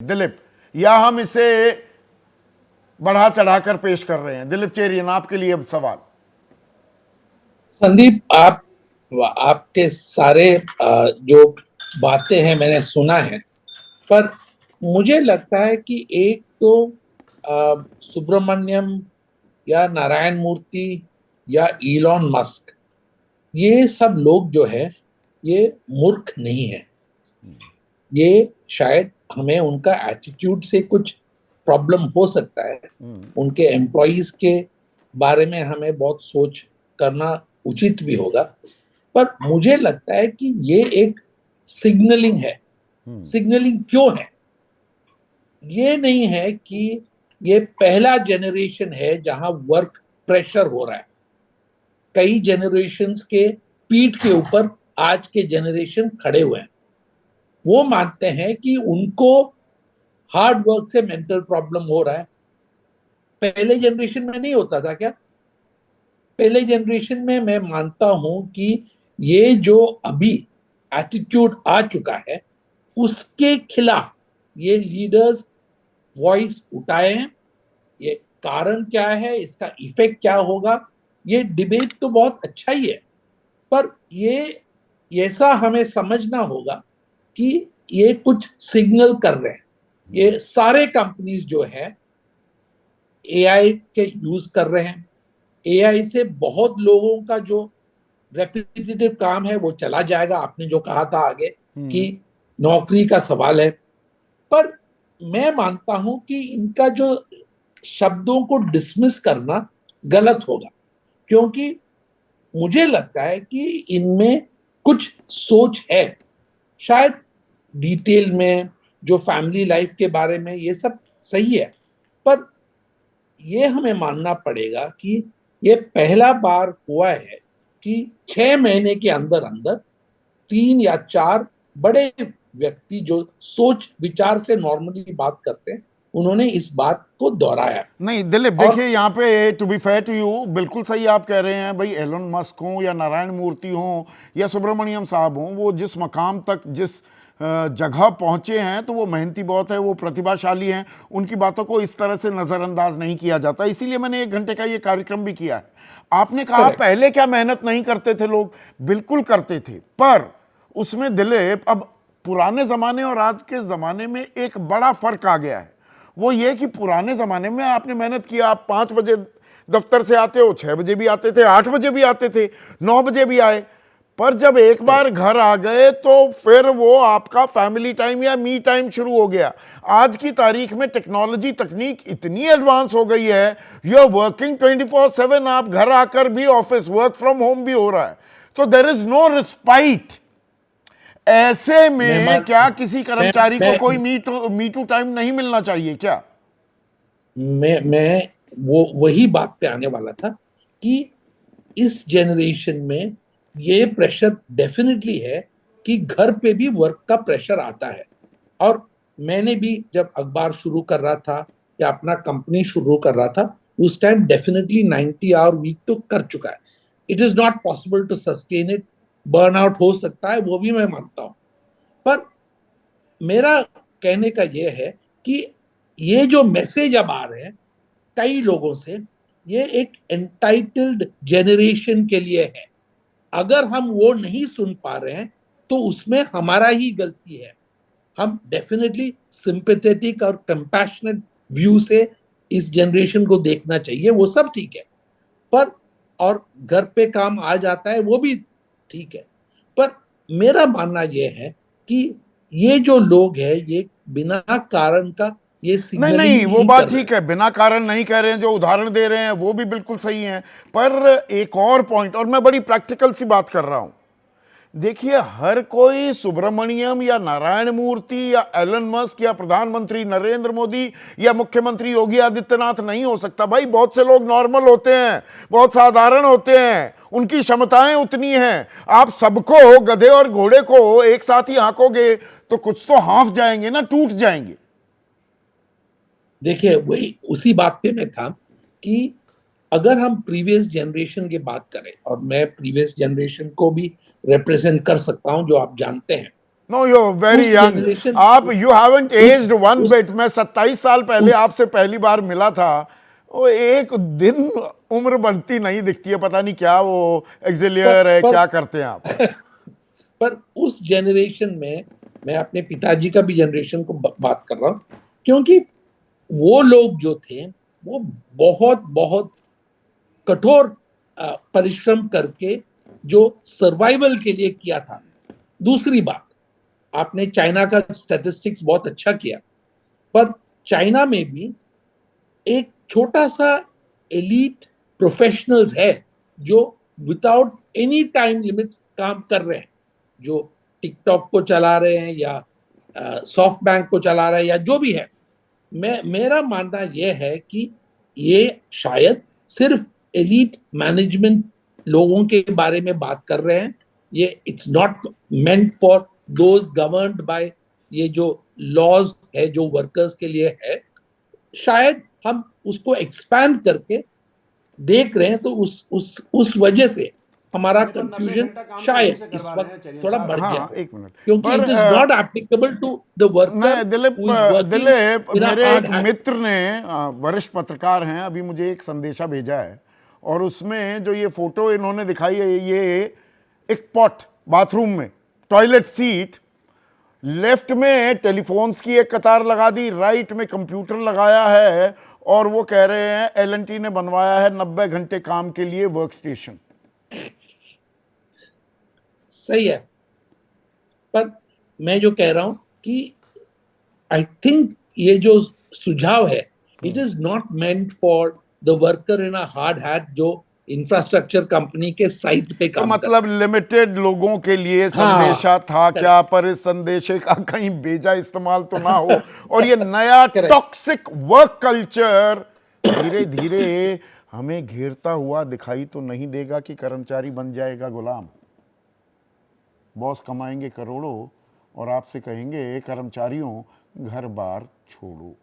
दिलीप, या हम इसे बढ़ा चढ़ाकर पेश कर रहे हैं? दिलीप चेरियन, आपके लिए अब सवाल। संदीप, आपके सारे जो बातें हैं मैंने सुना है, पर मुझे लगता है कि एक तो सुब्रमण्यम या नारायण मूर्ति या इलॉन मस्क, ये सब लोग जो है ये मूर्ख नहीं है। ये शायद हमें उनका एटीट्यूड से कुछ प्रॉब्लम हो सकता है, उनके एम्प्लॉयज के बारे में हमें बहुत सोच करना उचित भी होगा, पर मुझे लगता है कि ये एक सिग्नलिंग है। सिग्नलिंग क्यों है? ये नहीं है कि ये पहला जनरेशन है जहां वर्क प्रेशर हो रहा है। कई जनरेशन्स के पीठ के ऊपर आज के जनरेशन खड़े हुए हैं। वो मानते हैं कि उनको हार्ड वर्क से मेंटल प्रॉब्लम हो रहा है। पहले जनरेशन में नहीं होता था क्या? पहले जनरेशन में मैं मानता हूं कि ये जो अभी एटीट्यूड आ चुका है उसके खिलाफ ये लीडर्स वॉइस उठाए हैं। ये कारण क्या है, इसका इफेक्ट क्या होगा, ये डिबेट तो बहुत अच्छा ही है, पर ये ऐसा हमें समझना होगा कि ये कुछ सिग्नल कर रहे हैं। ये सारे कंपनीज जो है एआई के यूज कर रहे हैं। एआई से बहुत लोगों का जो रेपिटेटिव काम है वो चला जाएगा। आपने जो कहा था आगे कि नौकरी का सवाल है, पर मैं मानता हूं कि इनका जो शब्दों को डिसमिस करना गलत होगा, क्योंकि मुझे लगता है कि इनमें कुछ सोच है। शायद डिटेल में जो फैमिली लाइफ के बारे में ये सब सही है, पर ये हमें मानना पड़ेगा कि ये पहला बार हुआ है कि 6 महीने के अंदर अंदर 3 या 4 बड़े व्यक्ति जो सोच विचार से नॉर्मली बात करते हैं, उन्होंने इस बात को दोहराया। नहीं दिलीप, देखिए यहाँ पे to be fair to you, बिल्कुल सही आप कह रहे हैं भाई। एलन मस्क हो या नारायण मूर्ति हो या सुब्रमण्यम साहब हो, वो जिस मकाम तक, जिस जगह पहुंचे हैं, तो वो मेहनती बहुत है, वो प्रतिभाशाली हैं। उनकी बातों को इस तरह से नज़रअंदाज नहीं किया जाता। इसीलिए मैंने 1 घंटे का ये कार्यक्रम भी किया है। आपने कहा पहले क्या मेहनत नहीं करते थे लोग? बिल्कुल करते थे, पर उसमें दिलीप, अब पुराने ज़माने और आज के ज़माने में एक बड़ा फ़र्क आ गया है। वो ये कि पुराने ज़माने में आपने मेहनत किया, आप 5 बजे दफ्तर से आते हो, 6 बजे भी आते थे, 8 बजे भी आते थे, 9 बजे भी आए, पर जब एक बार घर आ गए तो फिर वो आपका फैमिली टाइम या मी टाइम शुरू हो गया। आज की तारीख में टेक्नोलॉजी, तकनीक इतनी एडवांस हो गई है, यू आर वर्किंग 24/7। आप घर आकर भी ऑफिस, वर्क फ्रॉम होम भी हो रहा है, तो देयर इज नो रिस्पाइट। ऐसे में क्या किसी कर्मचारी को कोई मी टू टाइम नहीं मिलना चाहिए क्या? मैं वही बात पे आने वाला था कि इस जनरेशन में ये प्रेशर डेफिनेटली है कि घर पे भी वर्क का प्रेशर आता है। और मैंने भी जब अखबार शुरू कर रहा था या अपना कंपनी शुरू कर रहा था, उस टाइम डेफिनेटली 90 आवर वीक तो कर चुका है। It is not possible to sustain it. Burnout हो सकता है, वो भी मैं मानता हूं, पर मेरा कहने का यह है कि ये जो मैसेज अब आ रहे हैं कई लोगों से, ये एक एंटाइटल्ड जनरेशन के लिए है। अगर हम वो नहीं सुन पा रहे हैं तो उसमें हमारा ही गलती है। हम डेफिनेटली सिंपैथेटिक और कंपैशनेट व्यू से इस जनरेशन को देखना चाहिए, वो सब ठीक है, पर और घर पे काम आ जाता है वो भी ठीक है, पर मेरा मानना यह है कि ये जो लोग हैं ये बिना कारण का ये नहीं सिग्नलिंग नहीं, वो नहीं बात कर रहे। ठीक है, बिना कारण नहीं कह रहे हैं, जो उदाहरण दे रहे हैं वो भी बिल्कुल सही है। पर एक और पॉइंट, और मैं बड़ी प्रैक्टिकल सी बात कर रहा हूं। देखिए, हर कोई सुब्रमण्यम या नारायण मूर्ति या एलन मस्क या प्रधानमंत्री नरेंद्र मोदी या मुख्यमंत्री योगी आदित्यनाथ नहीं हो सकता भाई। बहुत से लोग नॉर्मल होते हैं, बहुत साधारण होते हैं, उनकी क्षमताएं उतनी हैं। आप सबको, गधे और घोड़े को एक साथ ही आंकोगे तो कुछ तो हाफ जाएंगे ना, टूट जाएंगे। देखिए, वही उसी बात पे मैं था कि अगर हम प्रीवियस जनरेशन की बात करें, और मैं प्रीवियस जनरेशन को भी रिप्रेजेंट कर सकता हूं जो आप जानते हैं, नो यू वेरी उस यंग, generation- आप यू हैवंट एज्ड वन उस- बिट। मैं 27 साल पहले आपसे पहली बार मिला था, वो एक दिन उम्र बढ़ती नहीं दिखती है, पता नहीं क्या वो एक्सिलियर है, पर- क्या करते हैं आप? पर उस जनरेशन में, मैं अपने पिताजी का भी जनरेशन को बात कर रहा हूं, क्योंकि वो लोग जो थे वो बहुत बहुत कठोर परिश्रम करके जो सर्वाइवल के लिए किया था। दूसरी बात, आपने चाइना का स्टैटिस्टिक्स बहुत अच्छा किया, पर चाइना में भी एक छोटा सा एलीट प्रोफेशनल्स है जो विदाउट एनी टाइम लिमिट्स काम कर रहे हैं, जो टिकटॉक को चला रहे हैं या सॉफ्ट बैंक को चला रहे हैं या जो भी है। मेरा मानना यह है कि ये शायद सिर्फ एलीट मैनेजमेंट लोगों के बारे में बात कर रहे हैं। ये it's not meant for those governed bye ये जो लॉज है जो वर्कर्स के लिए है। शायद हम उसको एक्सपैंड करके देख रहे हैं, तो उस वजह से हमारा कंफ्यूजन शायद इस वक्त थोड़ा बढ़ गया, हाँ, एक मिनट, क्योंकि it is not applicable to the worker. Dilip, मेरे एक मित्र ने, वरिष्ठ पत्रकार हैं, अभी मुझे एक संदेशा भेजा है, और उसमें जो ये फोटो इन्होंने दिखाई है, ये एक पॉट बाथरूम में, टॉयलेट सीट, लेफ्ट में टेलीफोन्स की एक कतार लगा दी, राइट में कंप्यूटर लगाया है, और वो कह रहे हैं L&T ने बनवाया है 90 घंटे काम के लिए वर्क स्टेशन। सही है, पर मैं जो कह रहा हूं कि आई थिंक ये जो सुझाव है, it is not meant for the worker in a hard hat जो इंफ्रास्ट्रक्चर कंपनी के साइट पे तो काम मतलब लिमिटेड लोगों के लिए संदेशा था क्या, पर इस संदेशे का कहीं बेजा इस्तेमाल तो ना हो, और ये नया टॉक्सिक वर्क कल्चर धीरे धीरे हमें घेरता हुआ दिखाई तो नहीं देगा कि कर्मचारी बन जाएगा गुलाम। बॉस कमाएंगे करोड़ों और आपसे कहेंगे कर्मचारियों घर बार छोड़ो।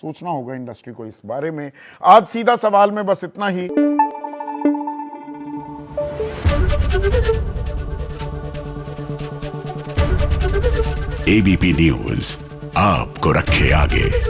सोचना होगा इंडस्ट्री को इस बारे में। आज सीधा सवाल में बस इतना ही। एबीपी न्यूज आपको रखे आगे।